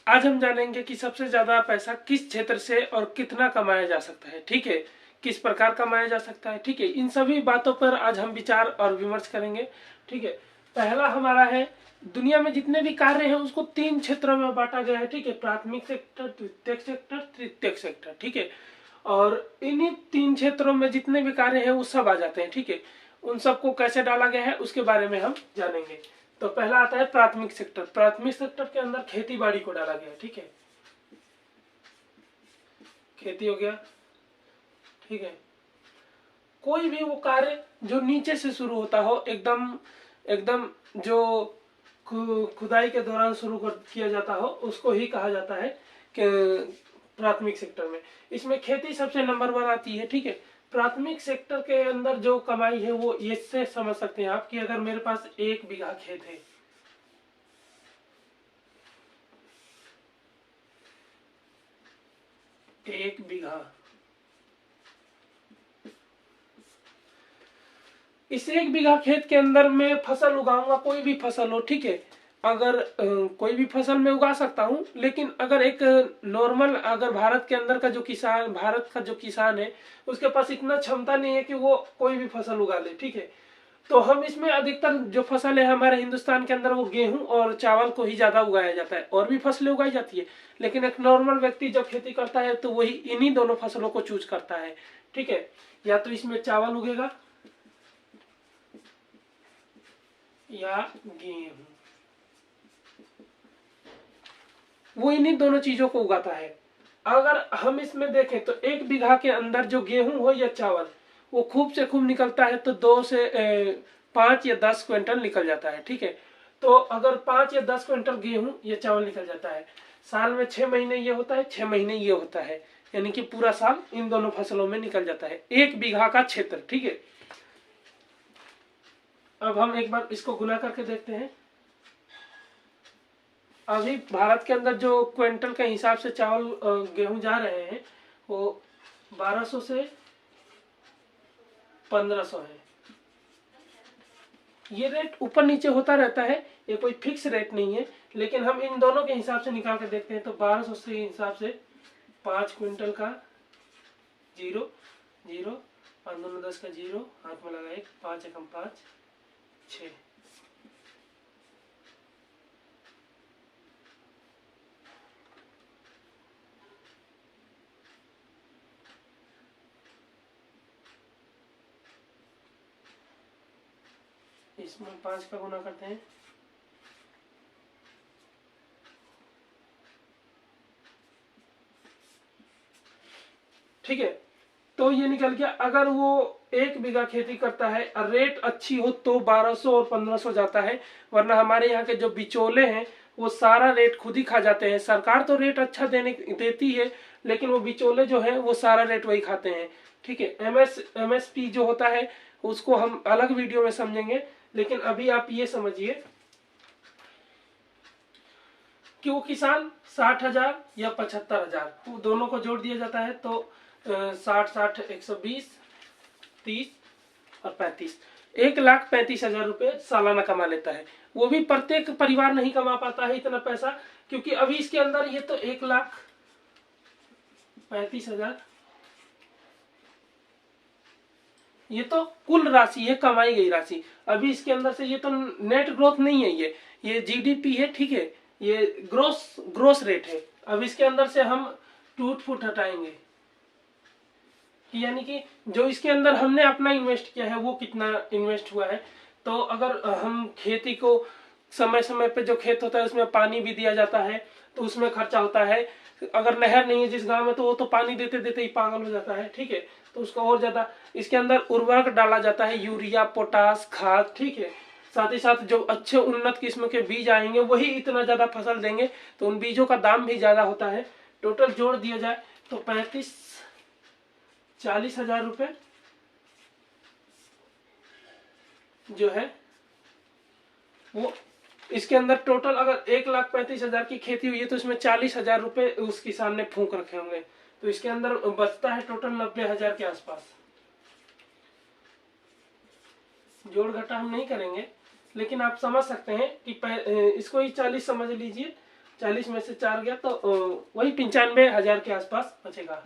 आज हम जानेंगे कि सबसे ज्यादा पैसा किस क्षेत्र से और कितना कमाया जा सकता है, ठीक है, किस प्रकार कमाया जा सकता है, ठीक है। इन सभी बातों पर आज हम विचार और विमर्श करेंगे, ठीक है। पहला हमारा है, दुनिया में जितने भी कार्य हैं उसको 3 क्षेत्रों में बांटा गया है, ठीक है। प्राथमिक सेक्टर, द्वितीयक सेक्टर, तृतीयक सेक्टर, ठीक है। और इन्हीं 3 क्षेत्रों में जितने भी कार्य हैं वो सब आ जाते हैं, ठीक है। उन सबको कैसे डाला गया है उसके बारे में हम जानेंगे। तो पहला आता है प्राथमिक सेक्टर। प्राथमिक सेक्टर के अंदर खेती बाड़ी को डाला गया, ठीक है। खेती हो गया, ठीक है। कोई भी वो कार्य जो नीचे से शुरू होता हो, एकदम एकदम जो खुदाई के दौरान शुरू किया जाता हो, उसको ही कहा जाता है कि प्राथमिक सेक्टर में। इसमें खेती सबसे नंबर 1 आती है, ठीक है। प्राथमिक सेक्टर के अंदर जो कमाई है वो इससे समझ सकते हैं आप कि अगर मेरे पास 1 बीघा खेत है, 1 बीघा, इस 1 बीघा खेत के अंदर मैं फसल उगाऊंगा, कोई भी फसल हो, ठीक है। अगर कोई भी फसल मैं उगा सकता हूं, लेकिन अगर एक नॉर्मल, अगर भारत के अंदर का जो किसान, भारत का जो किसान है, उसके पास इतना क्षमता नहीं है कि वो कोई भी फसल उगा ले, ठीक है। तो हम इसमें अधिकतर जो फसल है हमारे हिंदुस्तान के अंदर वो गेहूं और चावल को ही ज्यादा उगाया जाता है, और भी फसलें उगाई जाती है, लेकिन एक नॉर्मल व्यक्ति जब खेती करता है तो वही इन्हीं दोनों फसलों को चूज करता है, ठीक है। या तो इसमें चावल उगेगा या गेहूं, वो इन्हीं दोनों चीजों को उगाता है। अगर हम इसमें देखें तो 1 बीघा के अंदर जो गेहूं हो या चावल, वो खूब से खूब निकलता है तो 2 से 5 या 10 क्विंटल निकल जाता है, ठीक है। तो अगर 5 या 10 क्विंटल गेहूं या चावल निकल जाता है, साल में 6 महीने ये होता है, 6 महीने ये होता है, यानी कि पूरा साल इन दोनों फसलों में निकल जाता है 1 बीघा का क्षेत्र, ठीक है। अब हम एक बार इसको गुना करके देखते हैं। अभी भारत के अंदर जो क्विंटल के हिसाब से चावल गेहूं जा रहे हैं वो 1200 से 1500 है। ये रेट ऊपर नीचे होता रहता है, ये कोई फिक्स रेट नहीं है, लेकिन हम इन दोनों के हिसाब से निकाल कर देखते हैं तो 1200 से हिसाब से 5 क्विंटल का 0 0, 5 दूनी 10 का 0, हाथ में लगा 1, 5 एकम 5, 6। इसमें 5 का गुना करते हैं, ठीक है। तो ये निकल गया, अगर वो 1 बीघा खेती करता है और रेट अच्छी हो तो 1200 और 1500 जाता है, वरना हमारे यहाँ के जो बिचौले हैं वो सारा रेट खुद ही खा जाते हैं। सरकार तो रेट अच्छा देती है, लेकिन वो बिचौले जो है वो सारा रेट वही खाते हैं, ठीक है। एमएसपी जो होता है उसको हम अलग वीडियो में समझेंगे, लेकिन अभी आप ये समझिए कि वो किसान 60,000 या 75,000 दोनों को जोड़ दिया जाता है तो 60 120 30 और 35, 1,35,000 रुपये सालाना कमा लेता है। वो भी प्रत्येक परिवार नहीं कमा पाता है इतना पैसा, क्योंकि अभी इसके अंदर ये तो 1,35,000, ये तो कुल राशि है, कमाई गई राशि। अभी इसके अंदर से ये तो नेट ग्रोथ नहीं है, ये जीडीपी है, ठीक है, ये ग्रोस रेट है। अब इसके अंदर से हम टूट फूट हटाएंगे कि यानी कि जो इसके अंदर हमने अपना इन्वेस्ट किया है वो कितना इन्वेस्ट हुआ है। तो अगर हम खेती को समय समय पे, जो खेत होता है उसमें पानी भी दिया जाता है तो उसमें खर्चा होता है। अगर नहर नहीं है जिस गांव में तो वो तो पानी देते देते ही पागल हो जाता है, ठीक है, तो उसको और ज्यादा इसके अंदर उर्वरक डाला जाता है, यूरिया, पोटास, खाद, ठीक है। साथ ही साथ जो अच्छे उन्नत किस्म के बीज आएंगे वही इतना ज्यादा फसल देंगे, तो उन बीजों का दाम भी ज्यादा होता है। टोटल जोड़ दिया जाए तो 40,000 रुपए जो है वो इसके अंदर टोटल, अगर 1,35,000 की खेती हुई है तो इसमें 40,000 रुपए उस किसान ने फूंक रखे होंगे, तो इसके अंदर बचता है टोटल 90,000 के आसपास। जोड़ घटा हम नहीं करेंगे, लेकिन आप समझ सकते हैं कि इसको ही 40 समझ लीजिए 40 में से 4 गया तो वही 95,000 के आसपास बचेगा,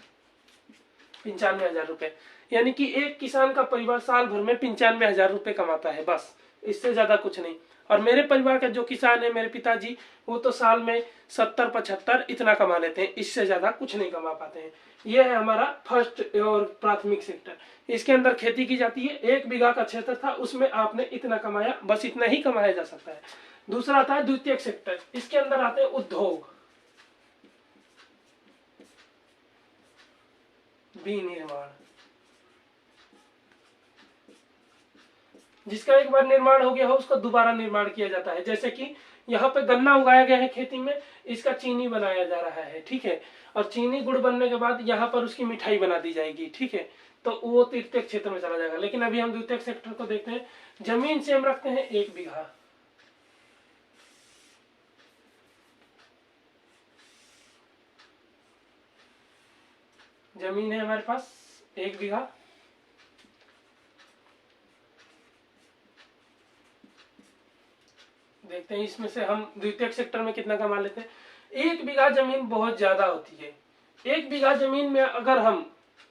95,000 रुपए। यानी कि एक किसान का परिवार साल भर में 95,000 रुपए कमाता है, बस, इससे ज्यादा कुछ नहीं। और मेरे परिवार का जो किसान है, मेरे पिताजी, वो तो साल में 70-75 इतना कमा लेते हैं, इससे ज्यादा कुछ नहीं कमा पाते हैं। यह है हमारा फर्स्ट और प्राथमिक सेक्टर। इसके अंदर खेती की जाती है। 1 बीघा का क्षेत्र था, उसमें आपने इतना कमाया, बस इतना ही कमाया जा सकता है। दूसरा आता है द्वितीयक सेक्टर। इसके अंदर आते हैं उद्योग, विनिर्माण, जिसका एक बार निर्माण हो गया हो उसका दोबारा निर्माण किया जाता है। जैसे कि यहाँ पे गन्ना उगाया गया है खेती में, इसका चीनी बनाया जा रहा है, ठीक है। और चीनी गुड़ बनने के बाद यहाँ पर उसकी मिठाई बना दी जाएगी, ठीक है। तो वो तृतीयक क्षेत्र में चला जाएगा। लेकिन अभी हम द्वितीयक सेक्टर को देखते हैं। जमीन से हम रखते हैं 1 बीघा, जमीन है हमारे पास 1 बीघा। देखते हैं इसमें से हम द्वितीयक सेक्टर में कितना कमा लेते हैं। 1 बीघा जमीन बहुत ज्यादा होती है। 1 बीघा जमीन में अगर हम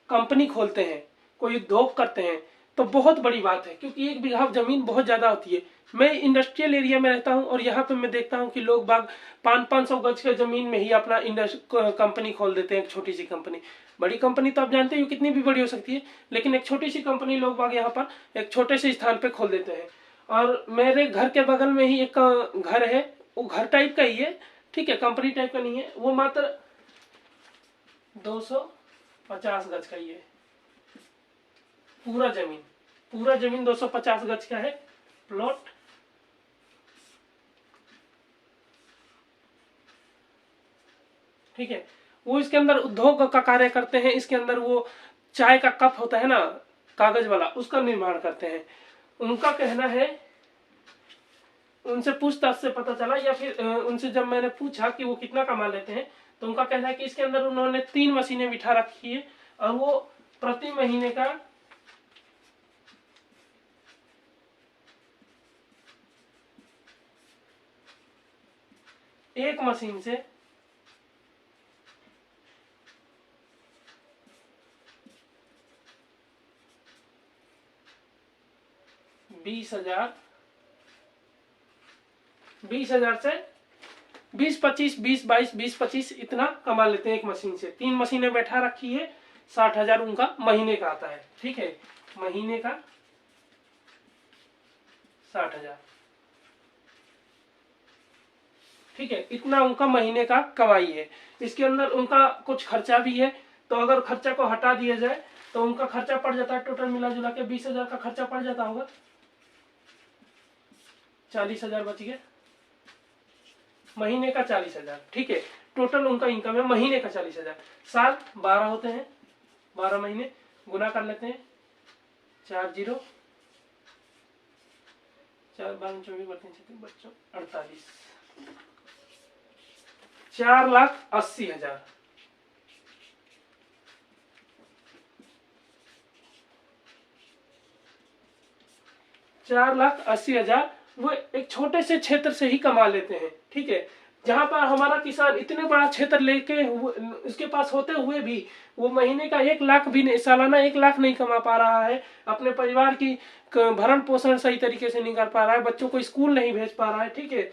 कंपनी खोलते हैं, कोई उद्योग करते हैं, तो बहुत बड़ी बात है, क्योंकि 1 बीघा जमीन बहुत ज्यादा होती है। मैं इंडस्ट्रियल एरिया में रहता हूं और यहाँ पे मैं देखता हूं कि लोग बाग 500-500 गज के जमीन में ही अपना कंपनी खोल देते हैं, एक छोटी सी कंपनी। बड़ी कंपनी तो आप जानते हो कितनी भी बड़ी हो सकती है, लेकिन एक छोटी सी कंपनी लोग बाग यहाँ पर एक छोटे से स्थान पे खोल देते हैं। और मेरे घर के बगल में ही एक घर है, वो घर टाइप का ही है, ठीक है, कंपनी टाइप का नहीं है। वो मात्र 250 गज का ही है। पूरा जमीन 250 गज का है प्लॉट। ठीक है, वो इसके अंदर उद्योग का कार्य करते हैं। इसके अंदर वो चाय का कप होता है ना, कागज वाला, उसका निर्माण करते हैं। उनका कहना है, उनसे पूछताछ से पता चला, या फिर उनसे जब मैंने पूछा कि वो कितना कमा लेते हैं, तो उनका कहना है कि इसके अंदर उन्होंने 3 मशीनें बिठा रखी है और वो प्रति महीने का 1 मशीन से 20,000 से 20-25, 20-22, 20-25 इतना कमा लेते हैं एक मशीन से। 3 मशीनें बैठा रखी है, 60,000 उनका महीने का आता है, ठीक है, महीने का 60,000, ठीक है, इतना उनका महीने का कमाई है। इसके अंदर उनका कुछ खर्चा भी है, तो अगर खर्चा को हटा दिया जाए तो उनका खर्चा पड़ जाता है, टोटल मिला जुला के 20,000 का खर्चा पड़ जाता होगा, 40,000 बच गया, महीने का 40,000, ठीक है। टोटल उनका इनकम है महीने का 40,000। साल 12 होते हैं, 12 महीने गुना कर लेते हैं, 4 0 4 12 24 बच्चों 48, 4,80,000। 4,80,000 वो एक छोटे से क्षेत्र से ही कमा लेते हैं, ठीक है। जहां पर हमारा किसान इतने बड़ा क्षेत्र लेके उसके पास होते हुए भी वो महीने का 1 लाख भी नहीं, सालाना 1 लाख नहीं कमा पा रहा है, अपने परिवार की भरण पोषण सही तरीके से नहीं कर पा रहा है, बच्चों को स्कूल नहीं भेज पा रहा है, ठीक है,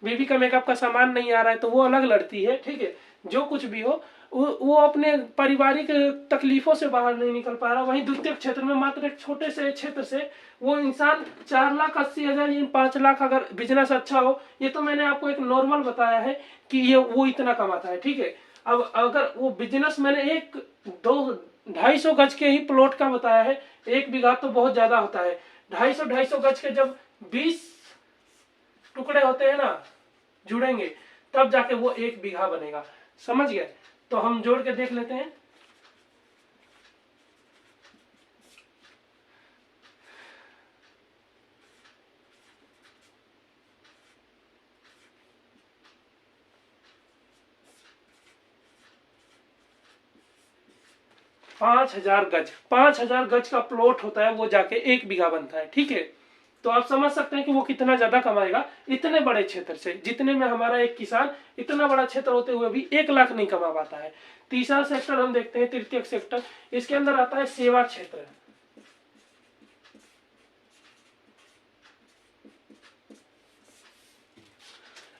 बीवी का मेकअप का सामान नहीं आ रहा है, तो वो अलग लड़ती है, ठीक है। जो कुछ भी हो, वो अपने पारिवारिक तकलीफों से बाहर नहीं निकल पा रहा। वहीं द्वितीय क्षेत्र में मात्र एक छोटे से क्षेत्र से वो इंसान 4,80,000 या 5 लाख, अगर बिजनेस अच्छा हो, ये तो मैंने आपको एक नॉर्मल बताया है कि ये वो इतना कमाता है, ठीक है। अब अगर वो बिजनेस मैंने 250 गज के ही प्लॉट का बताया है, 1 बीघा तो बहुत ज्यादा होता है, 250 गज के जब 20 टुकड़े होते हैं ना, जुड़ेंगे, तब जाके वो 1 बीघा बनेगा, समझ गए। तो हम जोड़ के देख लेते हैं। पांच हजार गज का प्लॉट होता है, वो जाके 1 बीघा बनता है, ठीक है। तो आप समझ सकते हैं कि वो कितना ज्यादा कमाएगा इतने बड़े क्षेत्र से, जितने में हमारा एक किसान इतना बड़ा क्षेत्र होते हुए भी 1 लाख नहीं कमा पाता है। तीसरा सेक्टर हम देखते हैं, तृतीय सेक्टर, इसके अंदर आता है सेवा क्षेत्र।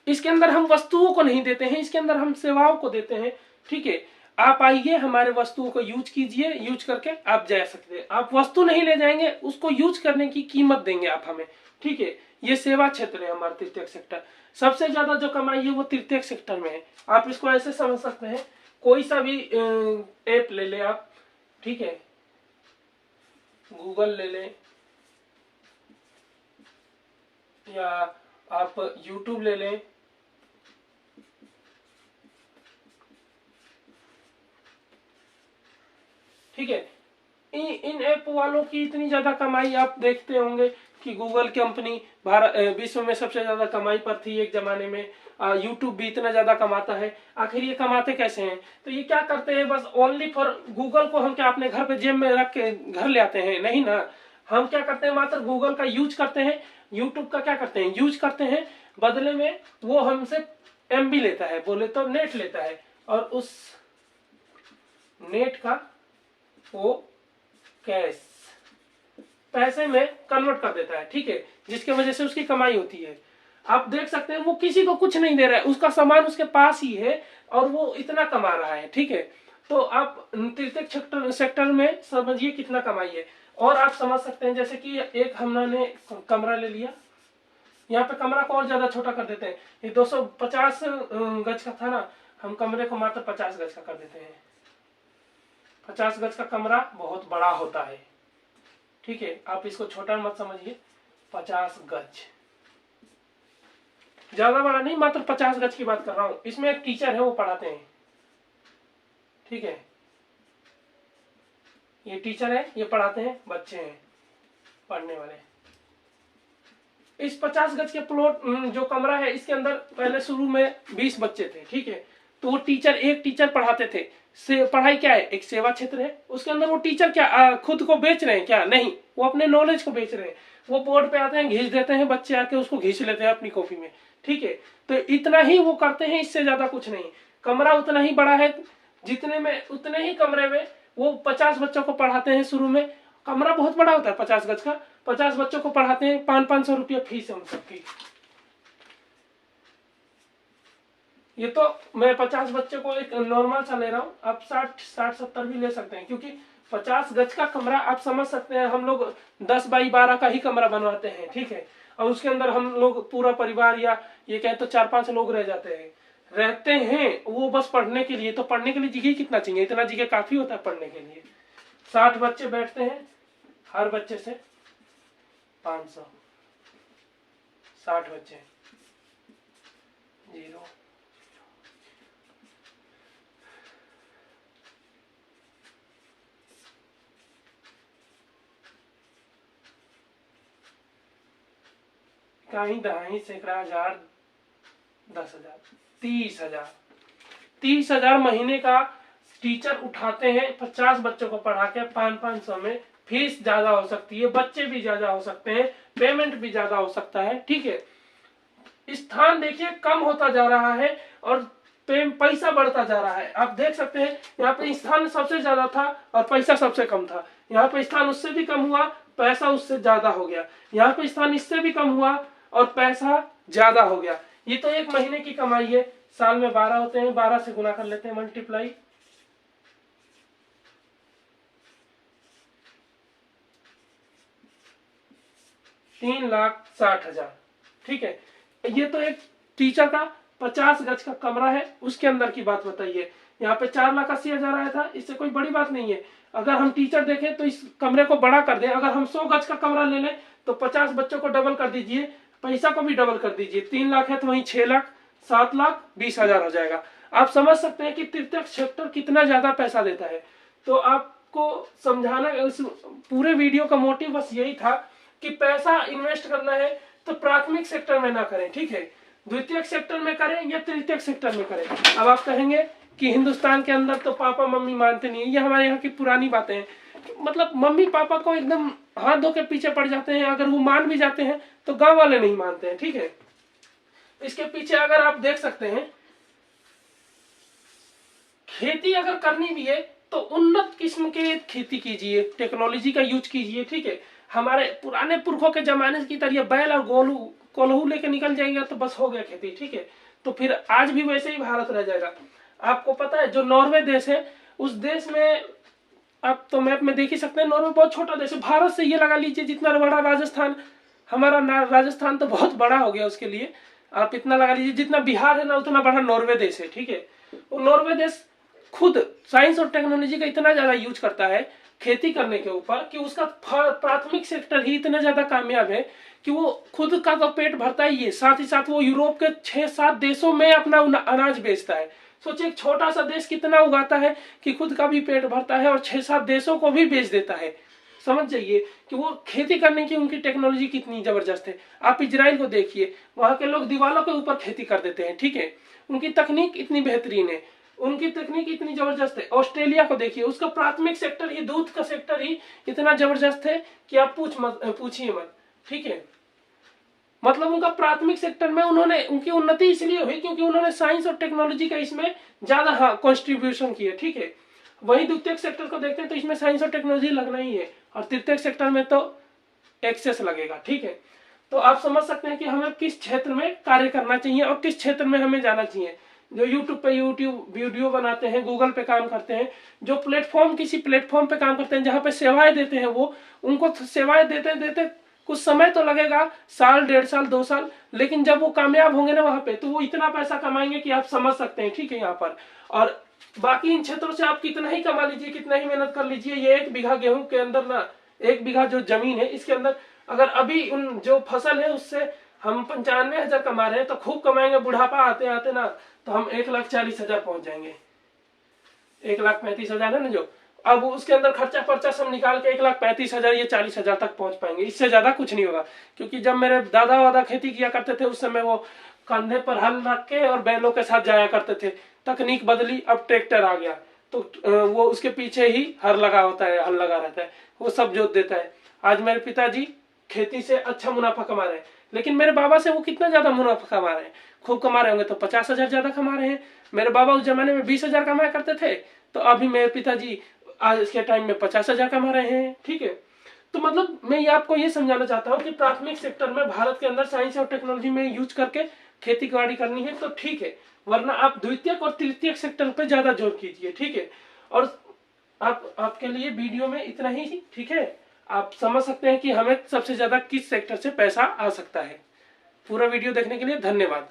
इसके अंदर हम वस्तुओं को नहीं देते हैं, इसके अंदर हम सेवाओं को देते हैं। ठीक है, आप आइए, हमारे वस्तुओं को यूज कीजिए, यूज करके आप जा सकते हैं। आप वस्तु नहीं ले जाएंगे, उसको यूज करने की कीमत देंगे आप हमें। ठीक है, ये सेवा क्षेत्र है हमारा तृतीय सेक्टर। सबसे ज्यादा जो कमाई है वो तृतीय सेक्टर में है। आप इसको ऐसे समझ सकते हैं, कोई सा भी ऐप ले ले आप, ठीक है, गूगल ले ले या आप यूट्यूब ले लें, ठीक है, इन ऐप वालों की इतनी ज्यादा कमाई आप देखते होंगे कि गूगल कंपनी भारत विश्व में सबसे ज्यादा कमाई पर थी एक जमाने में। यूट्यूब भी इतना ज्यादा कमाता है। आखिर ये कमाते कैसे हैं? तो ये क्या करते हैं, बस ओनली फॉर गूगल को हम क्या अपने घर पे जेब में रख के घर ले आते हैं? नहीं ना, हम क्या करते हैं, मात्र गूगल का यूज करते हैं। यूट्यूब का क्या करते हैं, यूज करते हैं, बदले में वो हमसे MB लेता है, बोले तो नेट लेता है, और उस नेट का वो कैश पैसे में कन्वर्ट कर देता है। ठीक है, जिसकी वजह से उसकी कमाई होती है। आप देख सकते हैं वो किसी को कुछ नहीं दे रहा है, उसका सामान उसके पास ही है और वो इतना कमा रहा है। ठीक है, तो आप तृतीय सेक्टर में समझिए कितना कमाई है। और आप समझ सकते हैं, जैसे कि एक हमने कमरा ले लिया, यहाँ पे कमरा को और ज्यादा छोटा कर देते हैं। ये 250 गज का था ना, हम कमरे को मात्र 50 गज का कर देते हैं। 50 गज का कमरा बहुत बड़ा होता है। ठीक है, आप इसको छोटा मत समझिए, 50 गज ज्यादा बड़ा नहीं, मात्र 50 गज की बात कर रहा हूं। इसमें एक टीचर है, वो पढ़ाते हैं। ठीक है, ये टीचर है, ये पढ़ाते हैं, बच्चे हैं पढ़ने वाले। इस 50 गज के प्लॉट जो कमरा है, इसके अंदर पहले शुरू में 20 बच्चे थे। ठीक है, तो वो एक टीचर पढ़ाते थे। पढ़ाई क्या है, एक सेवा क्षेत्र है। उसके अंदर वो टीचर क्या खुद को बेच रहे हैं क्या? नहीं, वो अपने नॉलेज को बेच रहे हैं। वो बोर्ड पे आते हैं, घींच देते हैं, बच्चे आके उसको घींच लेते हैं अपनी कॉपी में। ठीक है, तो इतना ही वो करते हैं, इससे ज्यादा कुछ नहीं। कमरा उतना ही बड़ा है, जितने में उतने ही कमरे में वो 50 बच्चों को पढ़ाते हैं। शुरू में कमरा बहुत बड़ा होता है 50 गज का, 50 बच्चों को पढ़ाते हैं, 500-500 रुपया फीस है उन सबकी। ये तो मैं 50 बच्चे को एक नॉर्मल सा ले रहा हूँ, आप 60-70 भी ले सकते हैं, क्योंकि 50 गज का कमरा आप समझ सकते हैं, हम लोग 10 बाई 12 का ही कमरा बनवाते हैं। ठीक है, और उसके अंदर हम लोग पूरा परिवार या ये कहें तो 4-5 लोग रहते हैं वो बस पढ़ने के लिए। तो पढ़ने के लिए जगह कितना चाहिए? इतना जगह काफी होता है पढ़ने के लिए। 60 बच्चे बैठते हैं, हर बच्चे से 500, 60 बच्चे, 0, कहीं दहाई सैकड़ा हजार, 10,000, 30,000, 30,000 महीने का टीचर उठाते हैं 50 बच्चों को पढ़ा के। 500 में फीस ज्यादा हो सकती है, बच्चे भी ज्यादा हो सकते हैं, पेमेंट भी ज्यादा हो सकता है। ठीक है, स्थान देखिए कम होता जा रहा है और पैसा बढ़ता जा रहा है। आप देख सकते हैं यहाँ पे स्थान सबसे ज्यादा था और पैसा सबसे कम था। यहाँ पे स्थान उससे भी कम हुआ, पैसा उससे ज्यादा हो गया। यहाँ पे स्थान इससे भी कम हुआ और पैसा ज्यादा हो गया। ये तो एक महीने की कमाई है। साल में 12 होते हैं, 12 से गुना कर लेते हैं, मल्टीप्लाई। $3,60,000। ठीक है, ये तो एक टीचर का 50 गज का कमरा है, उसके अंदर की बात बताइए। यहाँ पे 4,80,000 आया था, इससे कोई बड़ी बात नहीं है। अगर हम टीचर देखें तो इस कमरे को बड़ा कर दें, अगर हम 100 गज का कमरा ले लें तो 50 बच्चों को डबल कर दीजिए, पैसा को भी डबल कर दीजिए। 3 लाख है तो वहीं 6 लाख, 7,20,000 हो जाएगा। आप समझ सकते हैं कि तृतीय सेक्टर कितना ज्यादा पैसा देता है। तो आपको समझाना, उस पूरे वीडियो का मोटिव बस यही था कि पैसा इन्वेस्ट करना है तो प्राथमिक सेक्टर में ना करें। ठीक है, द्वितीय सेक्टर में करें या तृतीय सेक्टर में करें। अब आप कहेंगे कि हिंदुस्तान के अंदर तो पापा मम्मी मानते नहीं है, ये हमारे यहाँ की पुरानी बातें हैं। मतलब मम्मी पापा को एकदम हाथ धो के पीछे पड़ जाते हैं। अगर वो मान भी जाते हैं तो गांव वाले नहीं मानते हैं, ठीक है। इसके पीछे अगर आप देख सकते हैं, खेती अगर करनी भी है तो उन्नत किस्म के खेती कीजिए, टेक्नोलॉजी का यूज कीजिए, ठीक है। हमारे पुराने पुरखों के जमाने की तरह बैल और कोल्हू लेके निकल जाएंगे तो बस हो गया खेती, ठीक है। तो फिर आज भी वैसे ही भारत रह जाएगा। आपको पता है जो नॉर्वे देश है, उस देश में आप तो मैप में देख ही सकते हैं, नॉर्वे बहुत छोटा देश है। भारत से ये लगा लीजिए जितना बड़ा राजस्थान, हमारा राजस्थान तो बहुत बड़ा हो गया उसके लिए, आप इतना लगा लीजिए जितना बिहार है ना उतना बड़ा नॉर्वे देश है, ठीक है। वो नॉर्वे देश खुद साइंस और टेक्नोलॉजी का इतना ज्यादा यूज करता है खेती करने के ऊपर कि उसका प्राथमिक सेक्टर ही इतना ज्यादा कामयाब है कि वो खुद का तो पेट भरता ही है, साथ ही साथ वो यूरोप के 6-7 देशों में अपना अनाज बेचता है। सोचिए एक छोटा सा देश कितना उगाता है कि खुद का भी पेट भरता है और 6-7 देशों को भी बेच देता है। समझ जाइए कि वो खेती करने की उनकी टेक्नोलॉजी कितनी जबरदस्त है। आप इजराइल को देखिए, वहां के लोग दीवारों के ऊपर खेती कर देते हैं, ठीक है। उनकी तकनीक इतनी बेहतरीन है, उनकी तकनीक इतनी जबरदस्त है। ऑस्ट्रेलिया को देखिए, उसका प्राथमिक सेक्टर ही, दूध का सेक्टर ही इतना जबरदस्त है कि आप पूछिए मत, ठीक है। मतलब उनका प्राथमिक सेक्टर में उन्होंने, उनकी उन्नति इसलिए हुई क्योंकि उन्होंने साइंस और टेक्नोलॉजी का इसमें ज्यादा कॉन्ट्रीब्यूशन किया, ठीक है। वही द्वितीयक सेक्टर को देखते हैं तो इसमें साइंस और टेक्नोलॉजी लगना ही है, और तृतीयक सेक्टर में तो एक्सेस लगेगा, ठीक है। तो आप समझ सकते हैं कि हमें किस क्षेत्र में कार्य करना चाहिए और किस क्षेत्र में हमें जाना चाहिए। जो यूट्यूब पे वीडियो बनाते हैं, गूगल पे काम करते हैं, जो किसी प्लेटफॉर्म पे काम करते हैं जहाँ पे सेवाएं देते हैं, वो उनको सेवाएं देते देते कुछ समय तो लगेगा, साल, 1.5 साल, 2 साल, लेकिन जब वो कामयाब होंगे ना वहां पे, तो वो इतना पैसा कमाएंगे कि आप समझ सकते हैं, ठीक है। यहाँ पर और बाकी इन क्षेत्रों से आप कितना ही कमा लीजिए, कितना ही मेहनत कर लीजिए, ये 1 बीघा गेहूं के अंदर ना, 1 बीघा जो जमीन है इसके अंदर अगर अभी उन जो फसल है उससे हम 95,000 कमा रहे हैं तो खूब कमाएंगे, बुढ़ापा आते आते ना तो हम 1,40,000 पहुंच जाएंगे। 1,35,000 है ना जो, अब उसके अंदर खर्चा पर्चा सब निकाल के 1,35,000 या 40,000 तक पहुंच पाएंगे। इससे ज्यादा कुछ नहीं होगा, क्योंकि जब मेरे दादा वादा खेती किया करते थे उस समय वो कंधे पर हल रख के और बैलों के साथ जाया करते थे। तकनीक बदली, अब ट्रैक्टर आ गया तो वो उसके पीछे ही हर लगा होता है, हल लगा रहता है, वो सब जोत देता है। आज मेरे पिताजी खेती से अच्छा मुनाफा कमा रहे हैं, लेकिन मेरे बाबा से वो कितना ज्यादा मुनाफा कमा रहे हैं, खूब कमा रहे होंगे तो 50,000 ज्यादा कमा रहे हैं। मेरे बाबा उस जमाने में 20,000 कमाया करते थे, तो अभी मेरे पिताजी आज के टाइम में 50,000 कमा रहे हैं, ठीक है। तो मतलब मैं ये आपको ये समझाना चाहता हूँ कि प्राथमिक सेक्टर में भारत के अंदर साइंस और टेक्नोलॉजी में यूज करके खेती बाड़ी करनी है तो ठीक है, वरना आप द्वितीयक और तृतीयक सेक्टर पे ज्यादा जोर कीजिए, ठीक है। और आपके लिए वीडियो में इतना ही, ठीक है। आप समझ सकते हैं कि हमें सबसे ज्यादा किस सेक्टर से पैसा आ सकता है। पूरा वीडियो देखने के लिए धन्यवाद।